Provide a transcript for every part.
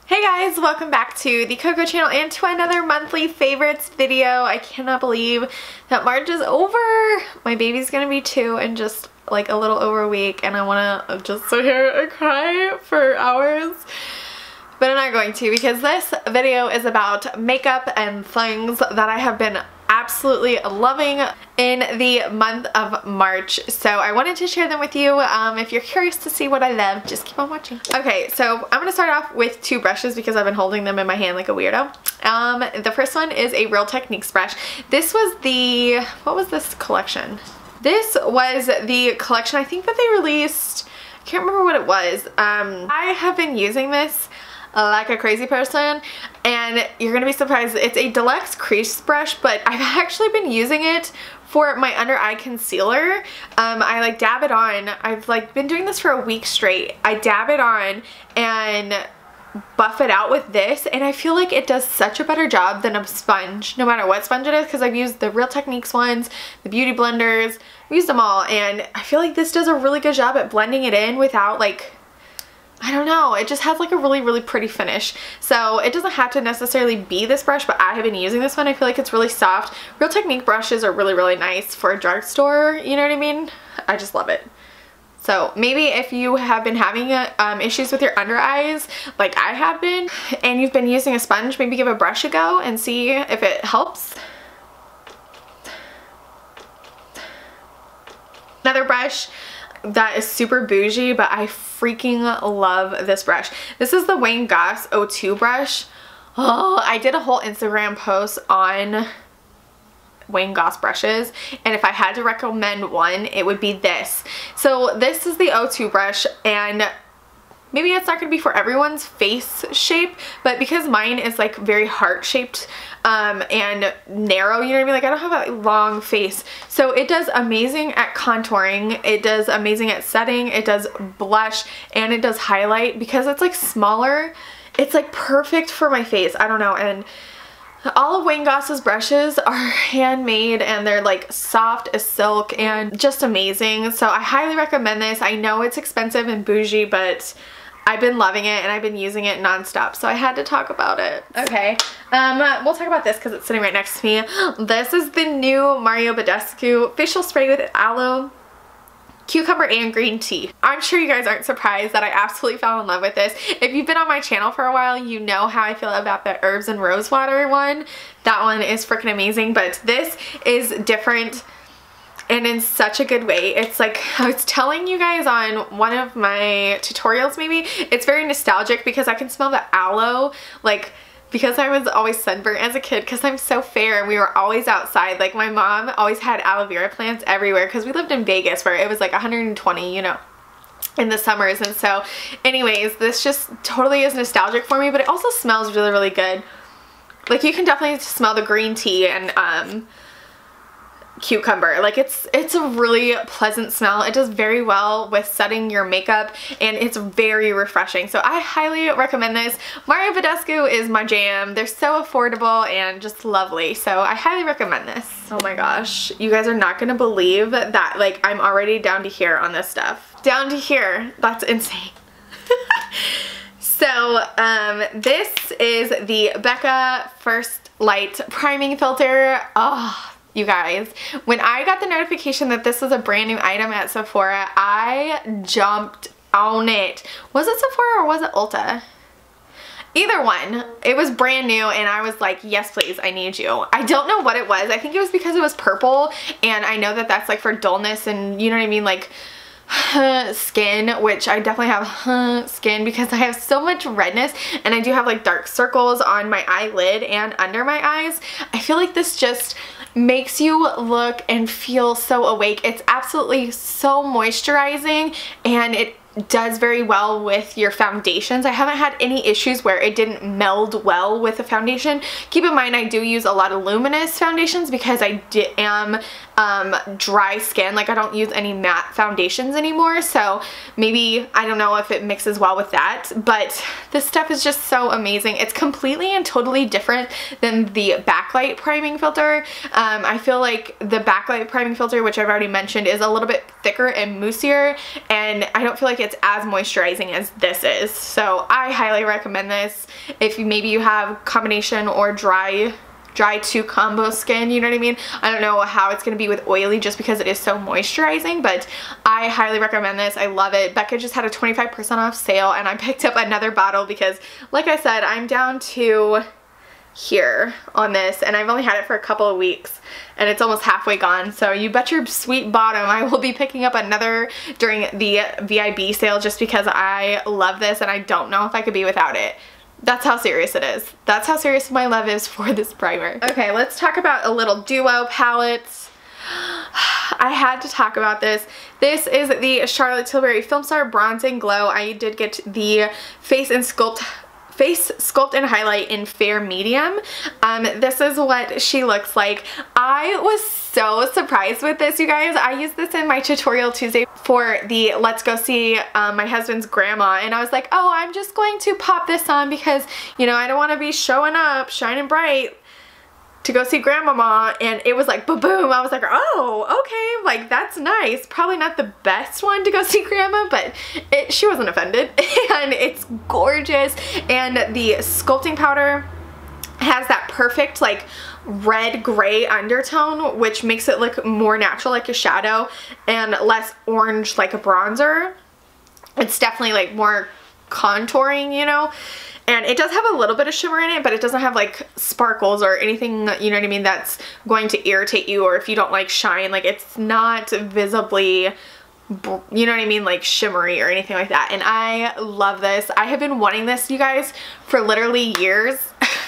Hey guys, welcome back to the Cocco channel and to another monthly favorites video. I cannot believe that March is over. My baby's gonna be 2 in just like a little over a week, and I wanna just sit here and cry for hours. But I'm not going to, because this video is about makeup and things that I have been absolutely loving in the month of March. So I wanted to share them with you. If you're curious to see what I love, just keep on watching. Okay, so I'm gonna start off with 2 brushes because I've been holding them in my hand like a weirdo. The first one is a Real Techniques brush. This was the, what was this collection? This was the collection I think that they released. I can't remember what it was. I have been using this like a crazy person, and you're gonna be surprised. It's a deluxe crease brush, but I've actually been using it for my under eye concealer. I like dab it on. I've like been doing this for a week straight. I dab it on and buff it out with this, and I feel like it does such a better job than a sponge, no matter what sponge it is, because I've used the Real Techniques ones, the beauty blenders, I've used them all, and I feel like this does a really good job at blending it in without, like, I don't know, it just has like a really pretty finish. So it doesn't have to necessarily be this brush, but I have been using this one. I feel like it's really soft. Real Technique brushes are really nice for a drugstore, you know what I mean? I just love it. So maybe if you have been having issues with your under eyes like I have been, and you've been using a sponge, maybe give a brush a go and see if it helps. Another brush that is super bougie, but I freaking love this brush. This is the Goss 02 brush. Oh, I did a whole Instagram post on Goss brushes, and if I had to recommend one, it would be this. So this is the 02 brush, and maybe it's not going to be for everyone's face shape, but because mine is like very heart shaped and narrow, you know what I mean? Like, I don't have a long face. So it does amazing at contouring, it does amazing at setting, it does blush, and it does highlight. Because it's like smaller, it's like perfect for my face. I don't know. And all of Goss's brushes are handmade, and they're like soft as silk and just amazing. So I highly recommend this. I know it's expensive and bougie, but I've been loving it, and I've been using it nonstop, so I had to talk about it. Okay, we'll talk about this because it's sitting right next to me. This is the new Badescu facial spray with aloe, cucumber, and green tea. I'm sure you guys aren't surprised that I absolutely fell in love with this. If you've been on my channel for a while, you know how I feel about the herbs and rose water one. That one is freaking amazing, but this is different and in such a good way. It's like, I was telling you guys on one of my tutorials maybe, it's very nostalgic because I can smell the aloe, like, because I was always sunburnt as a kid because I'm so fair and we were always outside. Like, my mom always had aloe vera plants everywhere because we lived in Vegas where it was like 120, you know, in the summers. And so anyways, this just totally is nostalgic for me, but it also smells really good. Like, you can definitely smell the green tea and cucumber. Like, it's a really pleasant smell. It does very well with setting your makeup, and it's very refreshing. So I highly recommend this. Badescu is my jam. They're so affordable and just lovely. So I highly recommend this. Oh my gosh, you guys are not gonna believe that, like, I'm already down to here on this stuff. Down to here. That's insane. So this is the Becca First Light Priming Filter. Oh, you guys, when I got the notification that this was a brand new item at Sephora, I jumped on it. Was it Sephora or was it Ulta? Either one. It was brand new, and I was like, yes please, I need you. I don't know what it was. I think it was because it was purple, and I know that that's like for dullness and, you know what I mean, like skin, which I definitely have skin because I have so much redness, and I do have like dark circles on my eyelid and under my eyes. I feel like this just makes you look and feel so awake. It's absolutely so moisturizing, and it does very well with your foundations. I haven't had any issues where it didn't meld well with the foundation. Keep in mind, I do use a lot of luminous foundations because I am dry skin. Like, I don't use any matte foundations anymore, so maybe, I don't know if it mixes well with that, but this stuff is just so amazing. It's completely and totally different than the backlight priming filter. I feel like the backlight priming filter, which I've already mentioned, is a little bit thicker and moussier, and I don't feel like it's as moisturizing as this is. So I highly recommend this if maybe you have combination or dry to combo skin, you know what I mean? I don't know how it's gonna be with oily just because it is so moisturizing, but I highly recommend this. I love it. Becca just had a 25% off sale and I picked up another bottle because, like I said, I'm down to here on this and I've only had it for a couple of weeks and it's almost halfway gone. So you bet your sweet bottom I will be picking up another during the VIB sale just because I love this and I don't know if I could be without it. That's how serious it is. That's how serious my love is for this primer. Okay, let's talk about a little duo palettes. I had to talk about this. This is the Charlotte Tilbury Filmstar Bronzing Glow. I did get the Face Sculpt and Highlight in Fair Medium. This is what she looks like. I was so surprised with this, you guys. I used this in my tutorial Tuesday for the Let's Go See My Husband's Grandma, and I was like, oh, I'm just going to pop this on because, you know, I don't want to be showing up, shining bright to go see grandmama, and it was like ba-boom. I was like, oh, okay, like that's nice. Probably not the best one to go see grandma, but she wasn't offended and it's gorgeous. And the sculpting powder has that perfect like red gray undertone, which makes it look more natural like a shadow and less orange like a bronzer. It's definitely like more contouring, you know. And it does have a little bit of shimmer in it, but it doesn't have like sparkles or anything, you know what I mean, that's going to irritate you, or if you don't like shine, like it's not visibly, you know what I mean, like shimmery or anything like that. And I love this. I have been wanting this, you guys, for literally years.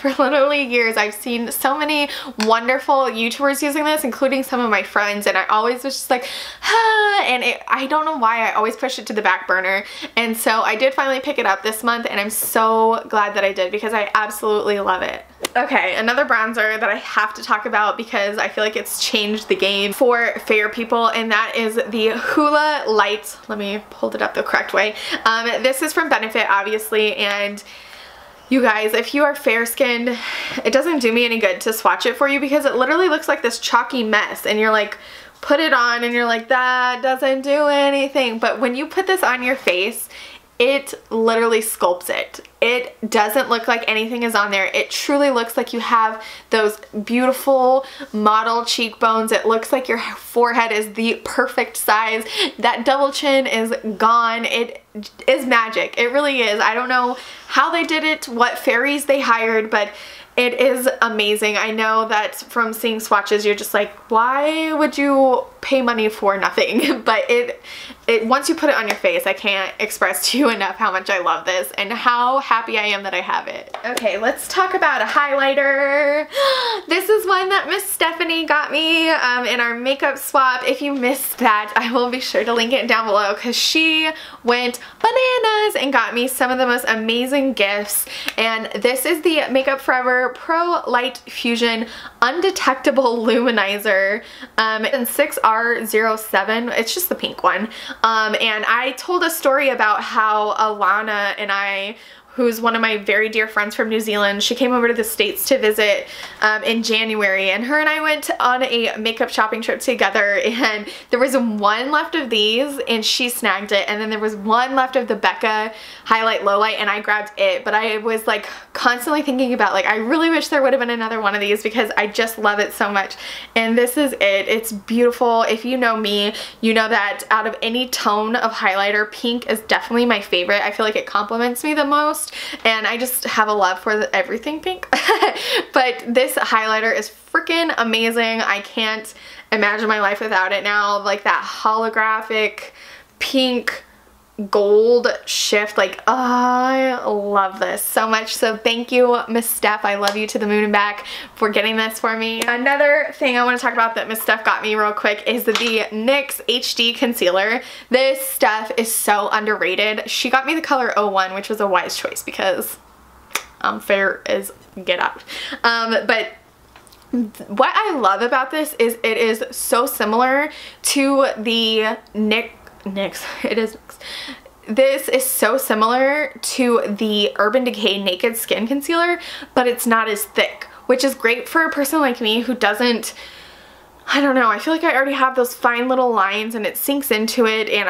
For literally years. I've seen so many wonderful YouTubers using this, including some of my friends, and I always was just like, ah, and I don't know why I always push it to the back burner. And so I did finally pick it up this month, and I'm so glad that I did because I absolutely love it. Okay, another bronzer that I have to talk about because I feel like it's changed the game for fair people, and that is the Hoola Light. Let me hold it up the correct way. This is from Benefit, obviously, and you guys, if you are fair skinned, it doesn't do me any good to swatch it for you because it literally looks like this chalky mess, and you're like, put it on and you're like, that doesn't do anything. But when you put this on your face, it literally sculpts it. It doesn't look like anything is on there. It truly looks like you have those beautiful model cheekbones. It looks like your forehead is the perfect size. That double chin is gone. It is magic. It really is. I don't know how they did it, what fairies they hired, but it is amazing. I know that from seeing swatches, you're just like, why would you pay money for nothing? But it once you put it on your face, I can't express to you enough how much I love this and how happy I am that I have it. Okay, let's talk about a highlighter. This is one that Miss Stephanie got me in our makeup swap. If you missed that, I will be sure to link it down below because she went bananas and got me some of the most amazing gifts. And this is the Makeup Forever Pro Light Fusion Undetectable Luminizer in 6R07. It's just the pink one. And I told a story about how Alana and I, who's one of my very dear friends from New Zealand, she came over to the States to visit in January, and her and I went on a makeup shopping trip together, and there was one left of these and she snagged it, and then there was one left of the Becca Highlight Lowlight and I grabbed it. But I was like constantly thinking about, like, I really wish there would have been another one of these because I just love it so much. And this is it. It's beautiful. If you know me, you know that out of any tone of highlighter, pink is definitely my favorite. I feel like it complements me the most, and I just have a love for everything pink. But this highlighter is freaking amazing. I can't imagine my life without it now. Like that holographic pink gold shift, like, oh, I love this so much. So thank you, Miss Steph. I love you to the moon and back for getting this for me. Another thing I want to talk about that Miss Steph got me real quick is the NYX HD Concealer. This stuff is so underrated. She got me the color 01, which was a wise choice because fair as get out. But what I love about this is it is so similar to the NYX. It is. This is so similar to the Urban Decay Naked Skin Concealer, but it's not as thick, which is great for a person like me who doesn't I don't know, I feel like I already have those fine little lines and it sinks into it, and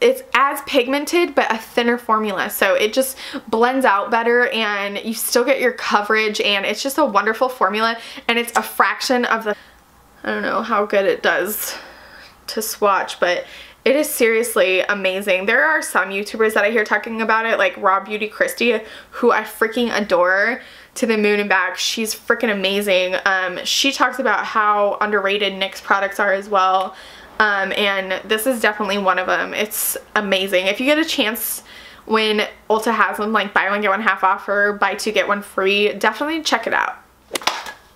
it's as pigmented but a thinner formula, so it just blends out better and you still get your coverage, and it's just a wonderful formula, and it's a fraction of the, I don't know how good it does to swatch, but it is seriously amazing. There are some YouTubers that I hear talking about it, like Raw Beauty Christy, who I freaking adore to the moon and back. She's freaking amazing. She talks about how underrated NYX products are as well, and this is definitely one of them. It's amazing. If you get a chance when Ulta has them, like buy one get one half off or buy two get one free, definitely check it out.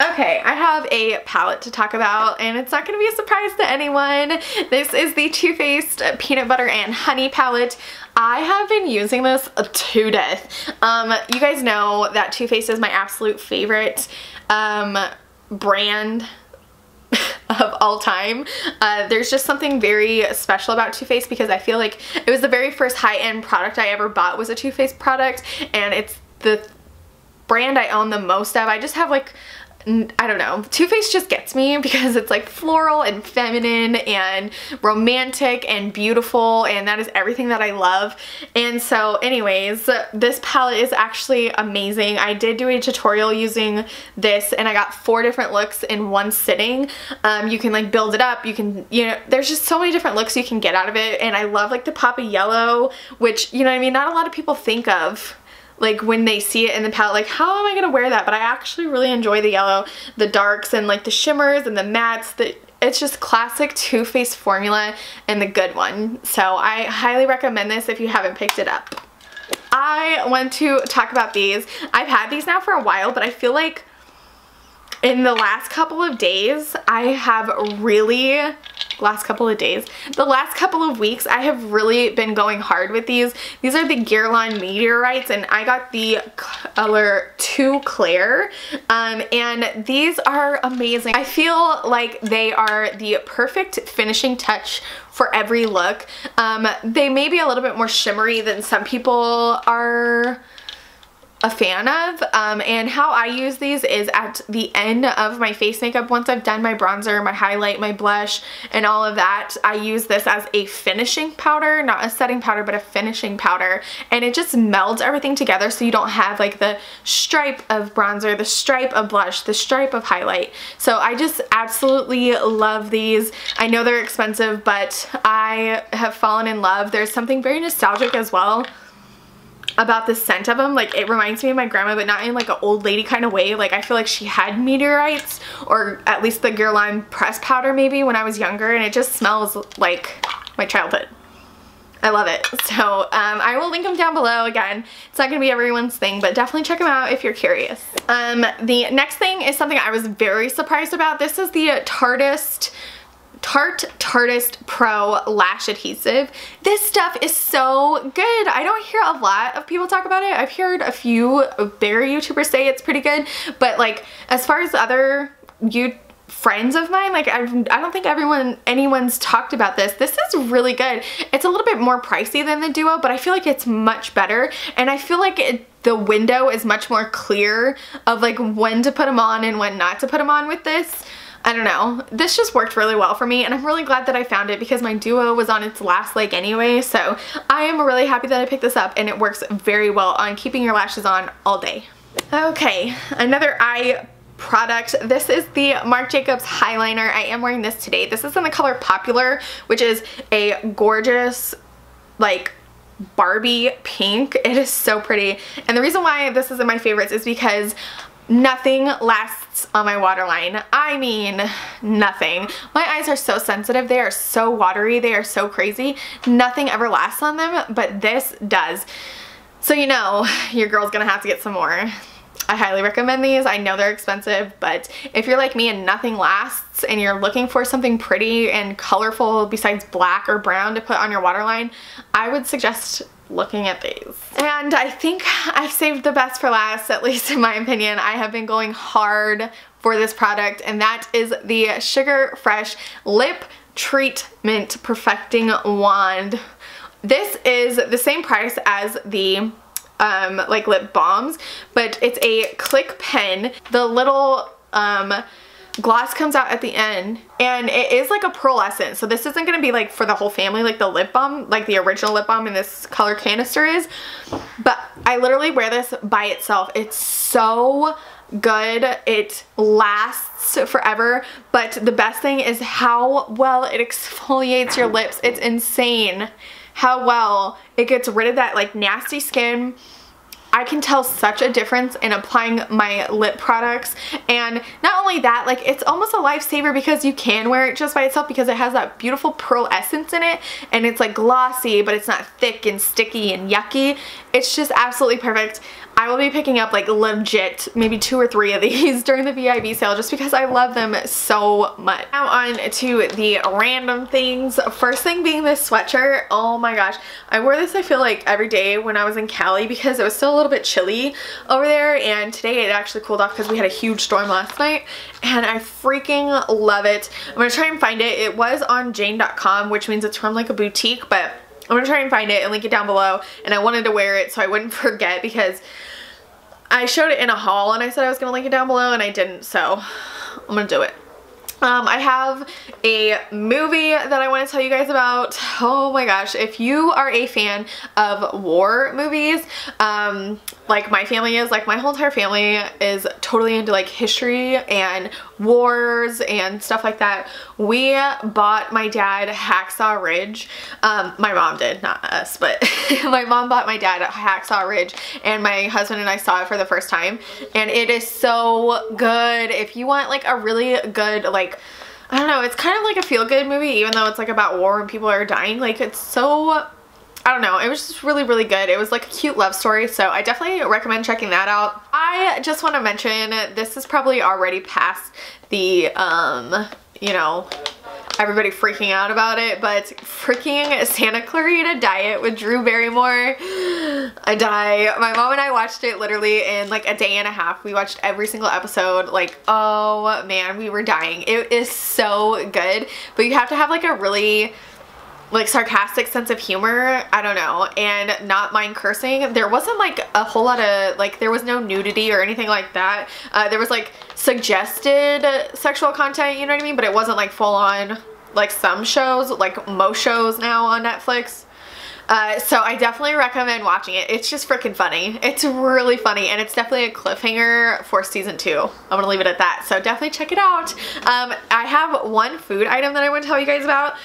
Okay, I have a palette to talk about, and it's not going to be a surprise to anyone. This is the Too Faced Peanut Butter and Honey palette. I have been using this to death. You guys know that Too Faced is my absolute favorite brand of all time. There's just something very special about Too Faced because I feel like it was the very first high-end product I ever bought was a Too Faced product, and it's the brand I own the most of. I just have like, I don't know, Too Faced just gets me because it's like floral and feminine and romantic and beautiful, and that is everything that I love. And so anyways, this palette is actually amazing. I did do a tutorial using this and I got 4 different looks in one sitting. You can like build it up, you can, you know, there's just so many different looks you can get out of it, and I love like the pop of yellow, which, you know what I mean, not a lot of people think of like when they see it in the palette, like how am I gonna wear that? But I actually really enjoy the yellow, the darks, and like the shimmers and the mattes. It's just classic Too Faced formula and the good one. So I highly recommend this if you haven't picked it up. I want to talk about these. I've had these now for a while, but I feel like in the last couple of days I have really, the last couple of weeks I have really been going hard with these. These are the Guerlain Meteorites, and I got the color 2 Clair, and these are amazing. I feel like they are the perfect finishing touch for every look. They may be a little bit more shimmery than some people are a fan of, and how I use these is at the end of my face makeup. Once I've done my bronzer, my highlight, my blush, and all of that, I use this as a finishing powder, not a setting powder, but a finishing powder, and it just melds everything together so you don't have like the stripe of bronzer, the stripe of blush, the stripe of highlight. So I just absolutely love these. I know they're expensive, but I have fallen in love. There's something very nostalgic as well about the scent of them. Like, it reminds me of my grandma, but not in like an old lady kind of way. Like, I feel like she had Meteorites, or at least the Guerlain press powder maybe, when I was younger, and it just smells like my childhood. I love it. So I will link them down below. Again, it's not gonna be everyone's thing, but definitely check them out if you're curious. The next thing is something I was very surprised about. This is the Tarte Pro Lash Adhesive. This stuff is so good. I don't hear a lot of people talk about it. I've heard a few bigger YouTubers say it's pretty good, but like as far as other friends of mine, like I don't think anyone's talked about this. This is really good. It's a little bit more pricey than the Duo, but I feel like it's much better, and I feel like the window is much more clear of like when to put them on and when not to put them on with this. I don't know. This just worked really well for me, and I'm really glad that I found it because my Duo was on its last leg anyway, so I am really happy that I picked this up, and it works very well on keeping your lashes on all day. Okay, another eye product. This is the Marc Jacobs Highliner. I am wearing this today. This is in the color Popular, which is a gorgeous, like, Barbie pink. It is so pretty, and the reason why this is in my favorites is because nothing lasts on my waterline. I mean, nothing. My eyes are so sensitive. They are so watery. They are so crazy. Nothing ever lasts on them, but this does. So you know, your girl's gonna have to get some more. I highly recommend these. I know they're expensive, but if you're like me and nothing lasts and you're looking for something pretty and colorful besides black or brown to put on your waterline, I would suggest looking at these. And I think I've saved the best for last, at least in my opinion. I have been going hard for this product, and that is the Sugar Fresh Lip Treatment Perfecting Wand. This is the same price as the like lip balms, but it's a click pen. The little gloss comes out at the end, and it is like a pearlescent. So this isn't gonna be like for the whole family like the lip balm, like the original lip balm in this color canister is. But I literally wear this by itself. It's so good. It lasts forever, but the best thing is how well it exfoliates your lips. It's insane how well it gets rid of that like nasty skin. I can tell such a difference in applying my lip products, and not only that, like it's almost a lifesaver because you can wear it just by itself because it has that beautiful pearl essence in it, and it's like glossy but it's not thick and sticky and yucky. It's just absolutely perfect. I will be picking up like legit maybe 2 or 3 of these during the VIB sale just because I love them so much. Now on to the random things. First thing being this sweatshirt. Oh my gosh. I wore this I feel like every day when I was in Cali because it was still a little bit chilly over there, and today it actually cooled off because we had a huge storm last night, and I freaking love it. I'm gonna try and find it. It was on jane.com, which means it's from like a boutique, but I'm gonna try and find it and link it down below, and I wanted to wear it so I wouldn't forget because I showed it in a haul and I said I was gonna link it down below and I didn't, so I'm gonna do it. I have a movie that I want to tell you guys about. Oh my gosh, if you are a fan of war movies, like my family is, like my whole entire family is totally into like history and wars and stuff like that. We bought my dad Hacksaw Ridge. My mom did, not us, but my mom bought my dad Hacksaw Ridge, and my husband and I saw it for the first time, and it is so good. If you want like a really good, like, I don't know, it's kind of like a feel-good movie even though it's like about war and people are dying. Like it's so, I don't know, it was just really, really good. It was like a cute love story, so I definitely recommend checking that out. I just want to mention, this is probably already past the, you know, everybody freaking out about it, but freaking Santa Clarita Diet with Drew Barrymore. I die. My mom and I watched it literally in like a day and a half. We watched every single episode. Like, oh man, we were dying. It is so good, but you have to have like a really like sarcastic sense of humor, I don't know, and not mind cursing. There wasn't like a whole lot of like, there was no nudity or anything like that. There was like suggested sexual content, you know what I mean, but it wasn't like full on like some shows, like most shows now on Netflix. So I definitely recommend watching it. It's just freaking funny. It's really funny, and it's definitely a cliffhanger for season 2. I'm gonna leave it at that, so definitely check it out. I have one food item that I want to tell you guys about.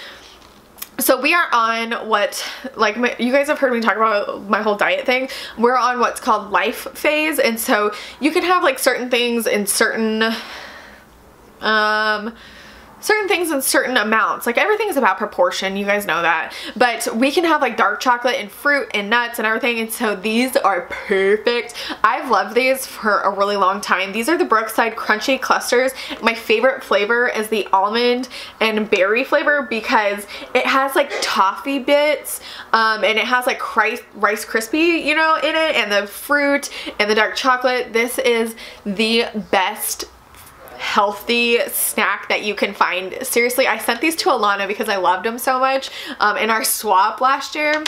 So we are on what, like, you guys have heard me talk about my whole diet thing. We're on what's called life phase, and so you can have like certain things in certain things in certain amounts. Like everything's about proportion, you guys know that. But we can have like dark chocolate and fruit and nuts and everything, and so these are perfect. I've loved these for a really long time. These are the Brookside Crunchy Clusters. My favorite flavor is the almond and berry flavor because it has like toffee bits, and it has like Rice Krispie, you know, in it, and the fruit and the dark chocolate. This is the best healthy snack that you can find. Seriously, I sent these to Alana because I loved them so much in our swap last year.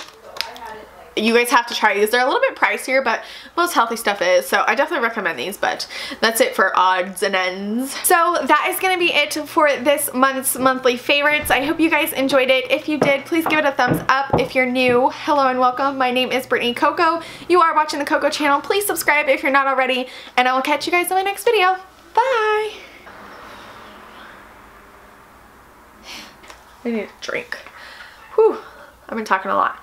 You guys have to try these. They're a little bit pricier, but most healthy stuff is, so I definitely recommend these. But that's it for odds and ends. So that is going to be it for this month's monthly favorites. I hope you guys enjoyed it. If you did, please give it a thumbs up. If you're new, hello and welcome. My name is Brittany Cocco. You are watching the Cocco channel. Please subscribe if you're not already, and I will catch you guys in my next video. Bye! I need a drink. Whew, I've been talking a lot.